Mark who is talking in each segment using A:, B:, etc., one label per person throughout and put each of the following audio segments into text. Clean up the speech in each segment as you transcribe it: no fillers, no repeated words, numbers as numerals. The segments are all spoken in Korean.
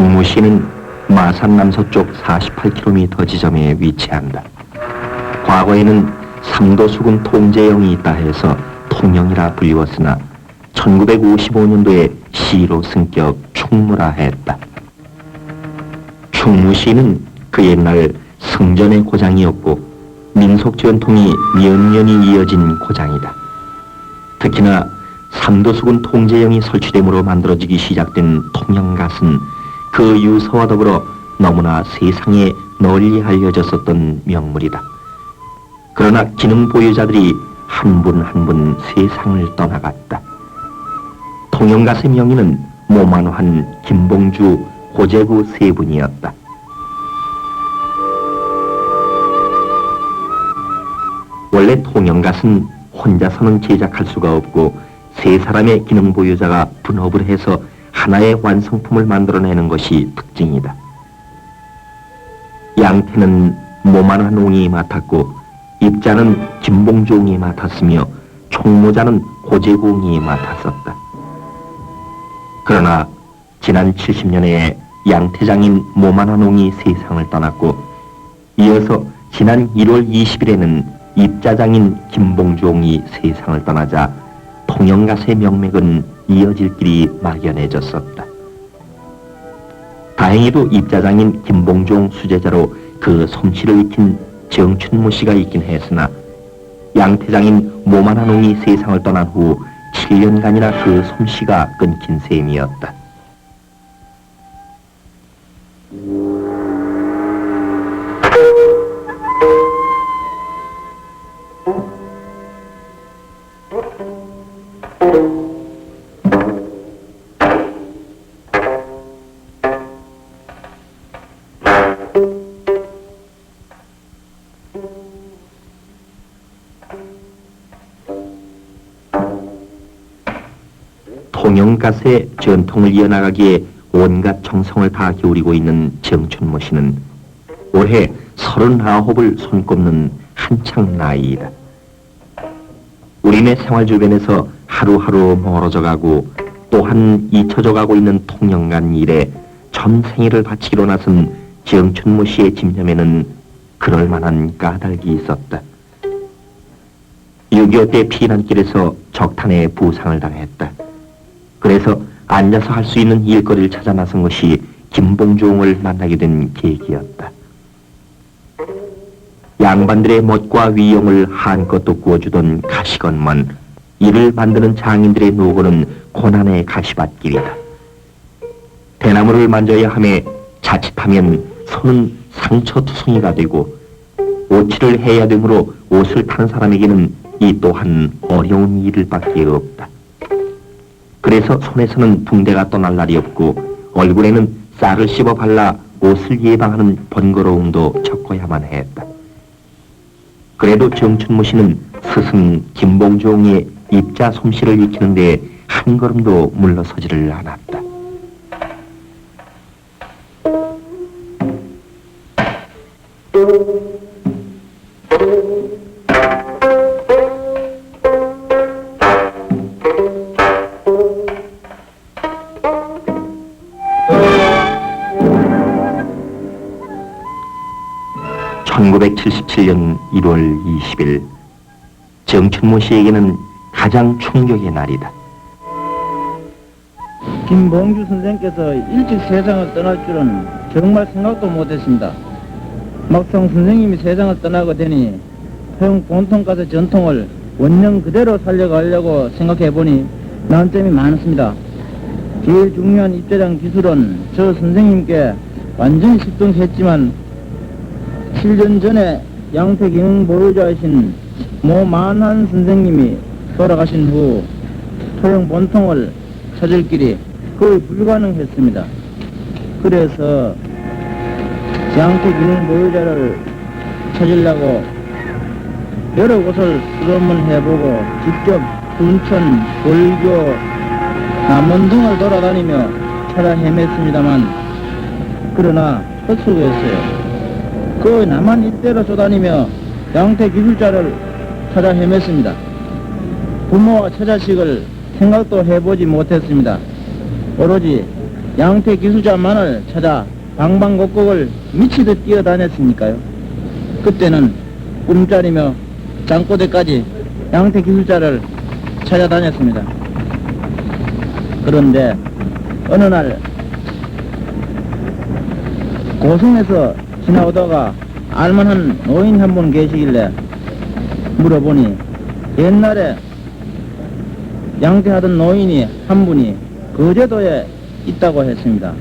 A: 충무시는 마산 남서쪽 48km 지점에 위치한다. 과거에는 삼도수군 통제영이 있다 해서 통영이라 불리웠으나 1955년도에 시로 승격 충무라 했다. 충무시는 그 옛날 성전의 고장이었고 민속 전통이 년년이 이어진 고장이다. 특히나 삼도수군 통제영이 설치됨으로 만들어지기 시작된 통영갓은 그 유서와 더불어 너무나 세상에 널리 알려졌었던 명물이다. 그러나 기능 보유자들이 한 분 한 분 세상을 떠나갔다. 통영갓의 명의는 모만환, 김봉주, 호재구 세 분이었다. 원래 통영갓은 혼자서는 제작할 수가 없고 세 사람의 기능 보유자가 분업을 해서 하나의 완성품을 만들어내는 것이 특징이다. 양태는 모만환 옹이 맡았고 입자는 김봉주 옹이 맡았으며 총무자는 호재구 옹이 맡았었다. 그러나 지난 70년에 양태장인 모만환 옹이 세상을 떠났고 이어서 지난 1월 20일에는 입자장인 김봉주 옹이 세상을 떠나자 통영갓의 명맥은 이어질 길이 막연해졌었다. 다행히도 입자장인 김봉주 옹 수제자로 그 솜씨를 익힌 정춘모 씨가 있긴 했으나 양태장인 모만환 옹이 세상을 떠난 후 7년간이나 그 솜씨가 끊긴 셈이었다. 통영갓의 전통을 이어나가기에 온갖 정성을 다 기울이고 있는 정춘모 씨는 올해 39을 손꼽는 한창 나이이다. 우리네 생활 주변에서 하루하루 멀어져가고 또한 잊혀져가고 있는 통영간 일에 전생애를 바치기로 나선 정춘모 씨의 집념에는 그럴 만한 까닭이 있었다. 6.25 때 피난길에서 적탄에 부상을 당했다. 그래서 앉아서 할 수 있는 일거리를 찾아 나선 것이 김봉주 옹을 만나게 된 계기였다. 양반들의 멋과 위용을 한껏도 구워주던 가시건만 이를 만드는 장인들의 노고는 고난의 가시밭길이다. 대나무를 만져야 하며 자칫하면 손은 상처투성이가 되고 오치를 해야 되므로 옷을 타는 사람에게는 이 또한 어려운 일을 밖에 없다. 그래서 손에서는 붕대가 떠날 날이 없고 얼굴에는 쌀을 씹어 발라 옷을 예방하는 번거로움도 겪어야만 했다. 그래도 정춘모 씨는 스승 김봉주 옹의 입자 솜씨를 익히는 데 한 걸음도 물러서지를 않았다. (1977년 1월 20일) 정춘모 씨에게는 가장 충격의 날이다.
B: 김봉주 선생께서 일찍 세상을 떠날 줄은 정말 생각도 못했습니다. 막상 선생님이 세상을 떠나고 되니 토영 본통가서 전통을 원령 그대로 살려가려고 생각해보니 난점이 많습니다. 제일 중요한 입자장 기술은 저 선생님께 완전히 십동했지만 7년 전에 양태 기능 보유자이신 모만환 선생님이 돌아가신 후 토영 본통을 찾을 길이 거의 불가능했습니다. 그래서 양태 기능 보유자를 찾으려고 여러 곳을 수소문해보고 직접 군천, 골교, 남원 등을 돌아다니며 찾아 헤맸습니다만 그러나 헛수고였어요. 그 남한 일대로 쏘다니며 양태 기술자를 찾아 헤맸습니다. 부모와 처자식을 생각도 해보지 못했습니다. 오로지 양태 기술자만을 찾아 방방곡곡을 미치듯 뛰어다녔으니까요. 그때는 꿈자리며 장꼬대까지 양태 기술자를 찾아다녔습니다. 그런데 어느 날 고성에서 지나오다가 알만한 노인 한 분 계시길래 물어보니 옛날에 양태하던 노인이 한 분이 거제도에 있다고 했습니다.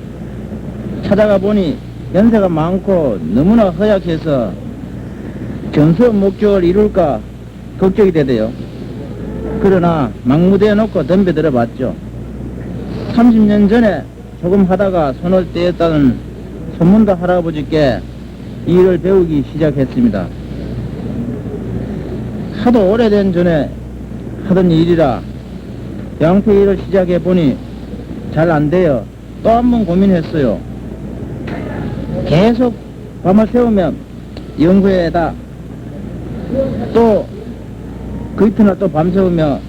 B: 찾아가 보니 연세가 많고 너무나 허약해서 전서 목적을 이룰까 걱정이 되대요. 그러나 막무대에 놓고 덤벼들어 봤죠. 30년 전에 조금 하다가 손을 떼었다는 소문도 할아버지께 일을 배우기 시작했습니다. 하도 오래된 전에 하던 일이라 양태 일을 시작해 보니 잘 안 돼요. 또 한 번 고민했어요. 계속 밤을 새우며 연구에다 또 그 이튿날 또 밤새우며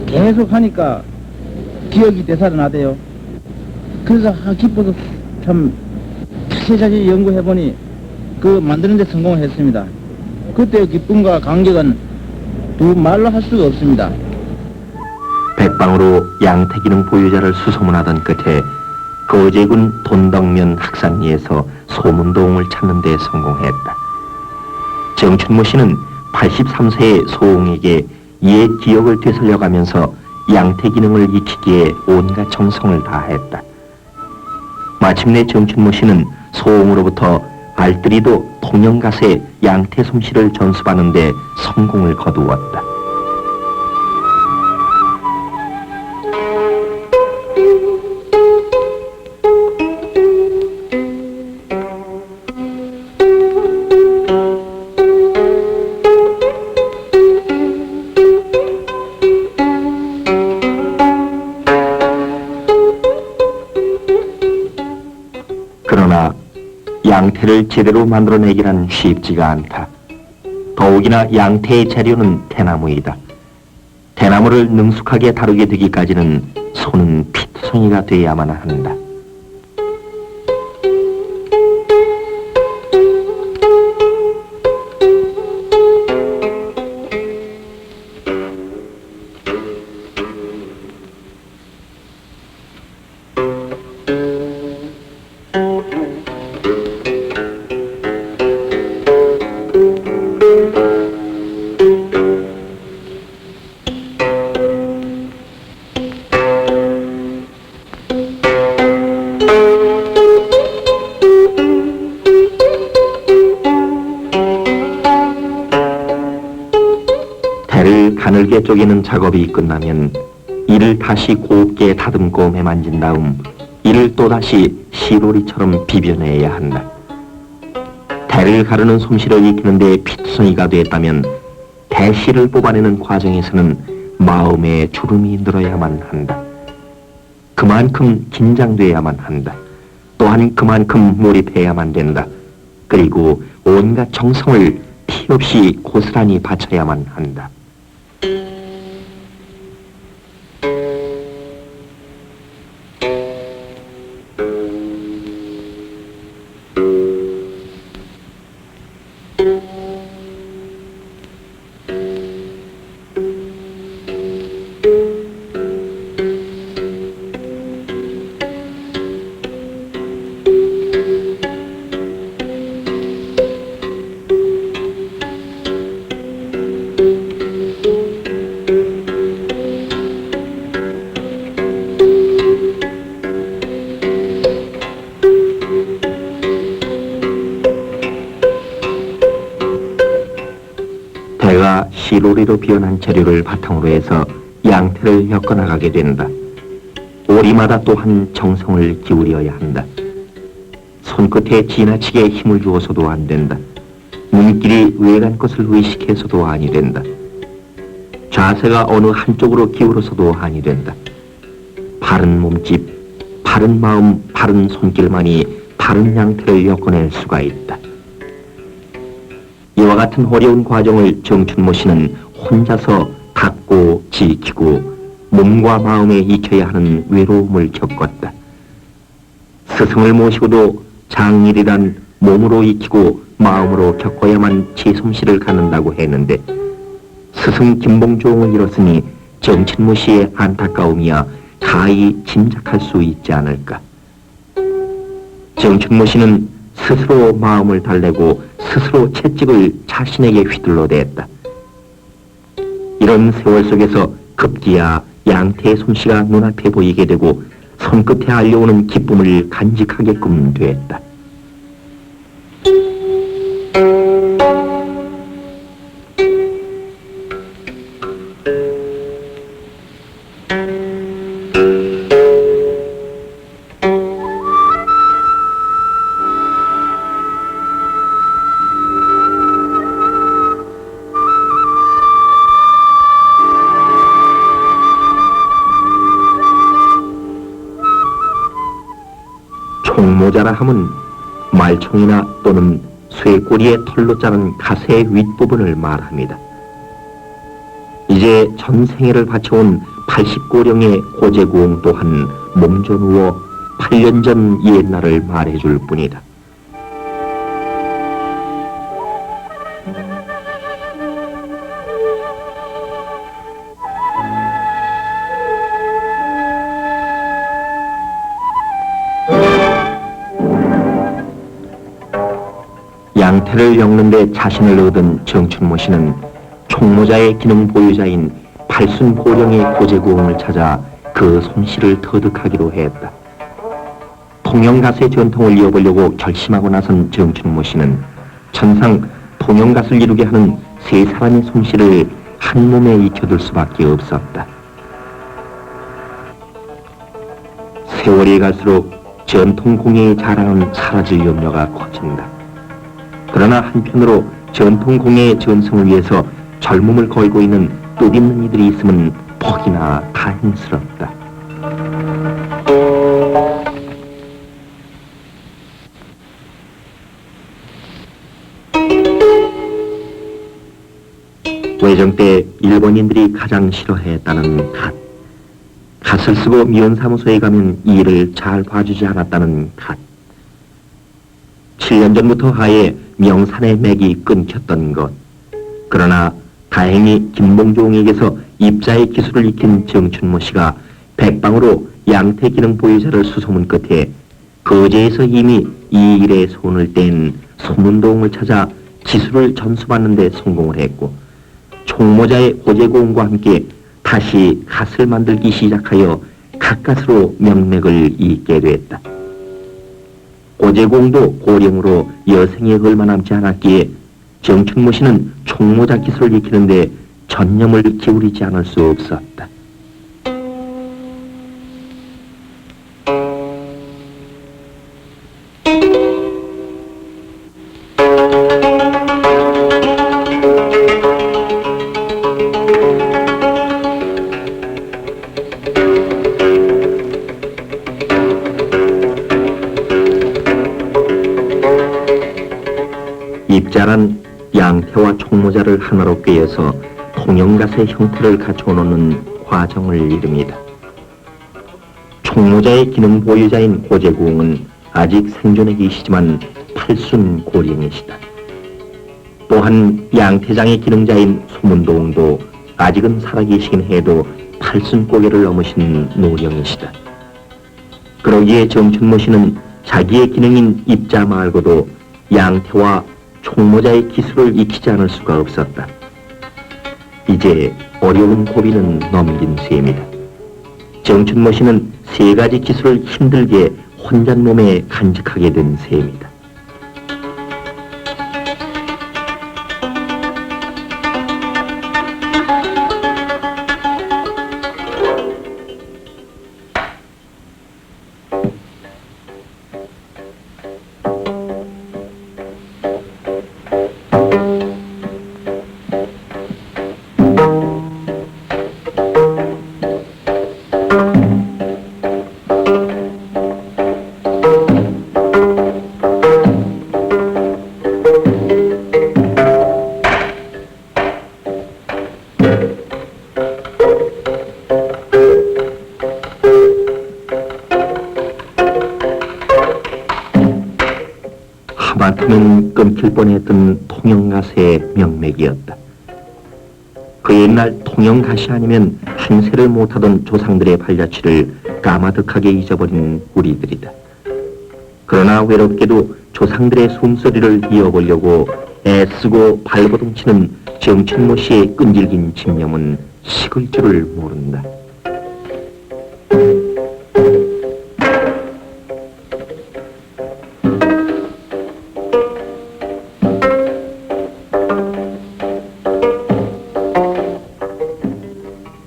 B: 계속 하니까 기억이 되살아나대요. 그래서 기뻐서 참 자세히 연구해보니 그 만드는 데 성공했습니다. 그때의 기쁨과 감격은 두 말로 할 수가 없습니다.
A: 백방으로 양태기능 보유자를 수소문하던 끝에 거제군 돈덕면 학산리에서 소문도움을 찾는 데 성공했다. 정춘모 씨는 83세의 소홍에게 옛 기억을 되살려가면서 양태기능을 익히기에 온갖 정성을 다했다. 마침내 정춘모 씨는 소홍으로부터 알뜰히도 통영가세 양태 솜씨를 전수받는 데 성공을 거두었다. 그러나 양태를 제대로 만들어내기란 쉽지가 않다. 더욱이나 양태의 재료는 대나무이다. 대나무를 능숙하게 다루게 되기까지는 손은 피투성이가 돼야만 한다. 대를 가늘게 쪼개는 작업이 끝나면 이를 다시 곱게 다듬고 매만진 다음 이를 또다시 시로리처럼 비벼내야 한다. 대를 가르는 솜씨를 익히는데 피투성이가 됐다면 대실을 뽑아내는 과정에서는 마음의 주름이 늘어야만 한다. 그만큼 긴장돼야만 한다. 또한 그만큼 몰입해야만 된다. 그리고 온갖 정성을 티 없이 고스란히 바쳐야만 한다. 대가 시로리로 비어난 재료를 바탕으로 해서 양태를 엮어나가게 된다. 오리마다 또한 정성을 기울여야 한다. 손끝에 지나치게 힘을 주어서도 안 된다. 눈길이 외간 것을 의식해서도 아니 된다. 자세가 어느 한쪽으로 기울어서도 아니 된다. 바른 몸집, 바른 마음, 바른 손길만이 바른 양태를 엮어낼 수가 있다. 이와 같은 어려운 과정을 정춘모 씨는 혼자서 닦고 지키고 몸과 마음에 익혀야 하는 외로움을 겪었다. 스승을 모시고도 장일이란 몸으로 익히고 마음으로 겪어야만 제 솜씨를 갖는다고 했는데 스승 김봉종을 잃었으니 정춘모 씨의 안타까움이야 가히 짐작할 수 있지 않을까. 정춘모 씨는 스스로 마음을 달래고 스스로 채찍을 자신에게 휘둘러댔다. 이런 세월 속에서 급기야 양태의 솜씨가 눈앞에 보이게 되고 손끝에 알려오는 기쁨을 간직하게끔 됐다. 총모자라 함은 말총이나 또는 쇠꼬리에 털로 자른 가세의 윗부분을 말합니다. 이제 전생애를 바쳐온 80고령의 고제구옹 또한 몸져 누워 8년 전 옛날을 말해줄 뿐이다. 양태를 엮는데 자신을 얻은 정춘모 씨는 총모자의 기능 보유자인 팔순고령의 고제구옹을 찾아 그 솜씨를 터득하기로 했다. 통영가수의 전통을 이어보려고 결심하고 나선 정춘모 씨는 천상 통영가수를 이루게 하는 세 사람의 솜씨를 한 몸에 익혀둘 수밖에 없었다. 세월이 갈수록 전통공예의 자랑은 사라질 염려가 커진다. 그러나 한편으로 전통공예의 전승을 위해서 젊음을 걸고 있는 뜻있는 이들이 있으면 퍽이나 다행스럽다. 외정 때 일본인들이 가장 싫어했다는 갓, 갓을 쓰고 미연사무소에 가면 이 일을 잘 봐주지 않았다는 갓, 7년 전부터 하에 명산의 맥이 끊겼던 것. 그러나 다행히 김봉종에게서 입자의 기술을 익힌 정춘모 씨가 백방으로 양태 기능 보유자를 수소문 끝에 거제에서 이미 이 일에 손을 뗀 소문동을 찾아 기술을 전수받는 데 성공을 했고 총모자의 고제고음과 함께 다시 갓을 만들기 시작하여 갓갓으로 명맥을 잇게 됐다. 고제공도 고령으로 여생에 얼마 남지 않았기에 정춘모 씨는 총모자 기술을 익히는데 전념을 기울이지 않을 수 없었다. 입자란 양태와 총모자를 하나로 꿰어서 통영가세의 형태를 갖춰놓는 과정을 이릅니다. 총모자의 기능 보유자인 고제구옹은 아직 생존해 계시지만 팔순고령이시다. 또한 양태장의 기능자인 소문동도 아직은 살아계시긴 해도 팔순고개를 넘으신 노령이시다. 그러기에 정춘모 씨는 자기의 기능인 입자 말고도 양태와 총모자의 기술을 익히지 않을 수가 없었다. 이제 어려운 고비는 넘긴 셈이다. 정춘모 씨는 세 가지 기술을 힘들게 혼자 몸에 간직하게 된 셈이다. 끊길 뻔했던 통영가세의 명맥이었다. 그 옛날 통영가시 아니면 한세를 못하던 조상들의 발자취를 까마득하게 잊어버린 우리들이다. 그러나 외롭게도 조상들의 숨소리를 이어보려고 애쓰고 발버둥치는 정춘모 씨의 끈질긴 집념은 식을 줄을 모른다.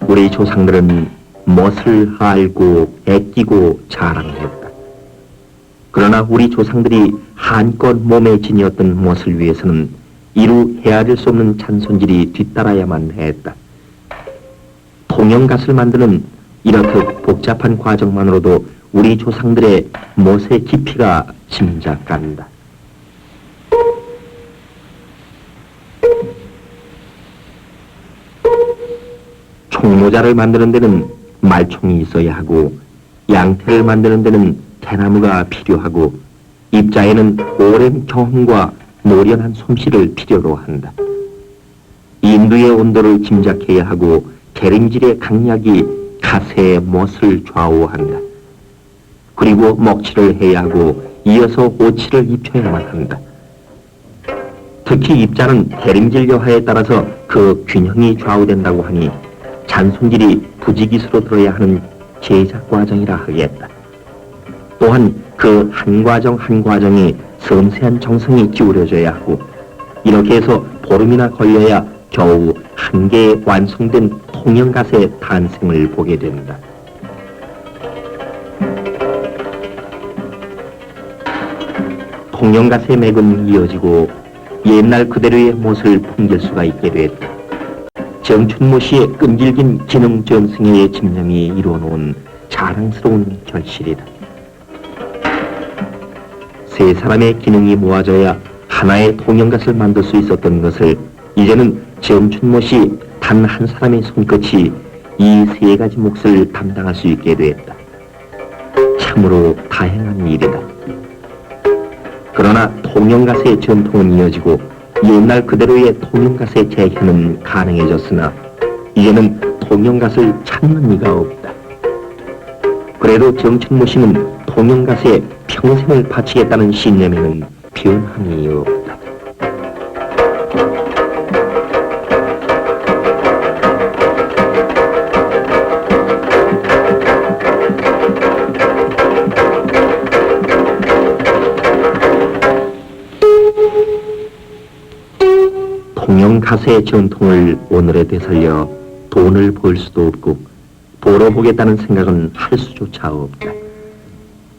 A: 우리 조상들은 멋을 알고 애끼고 자랑했다. 그러나 우리 조상들이 한껏 몸에 지니었던 멋을 위해서는 이루 헤아릴 수 없는 잔손질이 뒤따라야만 했다. 통영갓을 만드는 이렇듯 복잡한 과정만으로도 우리 조상들의 멋의 깊이가 짐작간다. 총모자를 만드는 데는 말총이 있어야 하고, 양태를 만드는 데는 대나무가 필요하고, 입자에는 오랜 경험과 노련한 솜씨를 필요로 한다. 인두의 온도를 짐작해야 하고, 계량질의 강약이 가세의 멋을 좌우한다. 그리고 먹칠을 해야 하고 이어서 오칠을 입혀야만 한다. 특히 입자는 계량질 여하에 따라서 그 균형이 좌우된다고 하니 잔손질이 부지기수로 들어야 하는 제작 과정이라 하겠다. 또한 그 한 과정 한 과정이 섬세한 정성이 기울여져야 하고, 이렇게 해서 보름이나 걸려야 겨우 한 개의 완성된 통영갓의 탄생을 보게 된다. 통영갓의 맥은 이어지고 옛날 그대로의 못을 풍길 수가 있게 됐다. 정춘모 씨의 끈질긴 기능 전승의 집념이 이루어놓은 자랑스러운 결실이다. 세 사람의 기능이 모아져야 하나의 통영갓을 만들 수 있었던 것을 이제는 정춘모 씨 단 한 사람의 손끝이 이 세 가지 몫을 담당할 수 있게 됐다. 참으로 다행한 일이다. 그러나 통영갓의 전통은 이어지고 옛날 그대로의 통영갓의 재현은 가능해졌으나 이제는 통영갓을 찾는 이가 없다. 그래도 정춘모 씨는 통영갓에 평생을 바치겠다는 신념에는 변함이 없다. 통영갓의 전통을 오늘에 되살려 돈을 벌 수도 없고 벌어보겠다는 생각은 할 수조차 없다.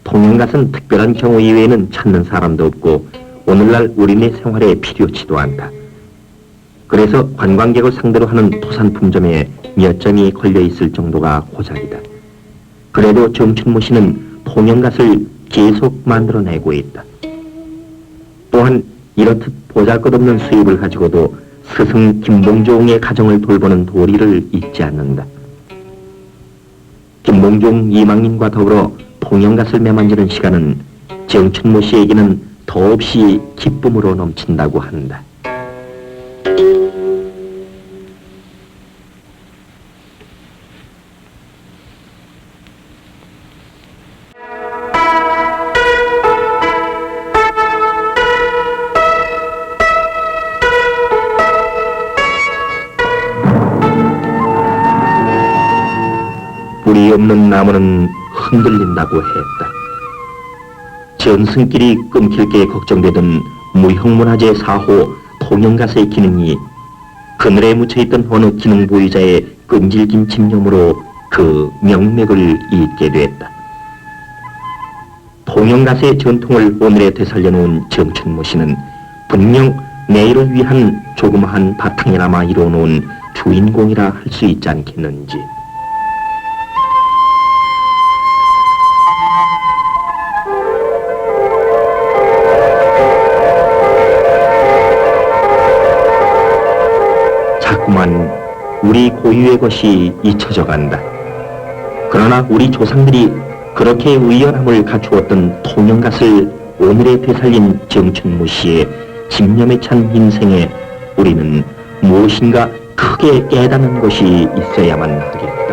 A: 통영갓은 특별한 경우 이외에는 찾는 사람도 없고 오늘날 우리네 생활에 필요치도 않다. 그래서 관광객을 상대로 하는 토산품점에 몇 점이 걸려있을 정도가 고작이다. 그래도 정춘모 씨는 통영갓을 계속 만들어내고 있다. 또한 이렇듯 보잘것없는 수입을 가지고도 스승 김봉종의 가정을 돌보는 도리를 잊지 않는다. 김봉종 이망님과 더불어 통영갓을 매만지는 시간은 정춘모 씨에게는 더없이 기쁨으로 넘친다고 한다. 뿌리 없는 나무는 흔들린다고 했다. 전승길이 끊길 게 걱정되던 무형문화재 4호 통영갓의 기능이 그늘에 묻혀있던 어느 기능 보유자의 끈질긴 집념으로 그 명맥을 잇게 됐다. 통영갓의 전통을 오늘에 되살려놓은 정춘모 씨는 분명 내일을 위한 조그마한 바탕이나마 이루어놓은 주인공이라 할 수 있지 않겠는지. 자꾸만 우리 고유의 것이 잊혀져 간다. 그러나 우리 조상들이 그렇게 의연함을 갖추었던 통영갓을 오늘에 되살린 정춘모 씨의 집념에 찬 인생에 우리는 무엇인가 크게 깨닫는 것이 있어야만 하겠다.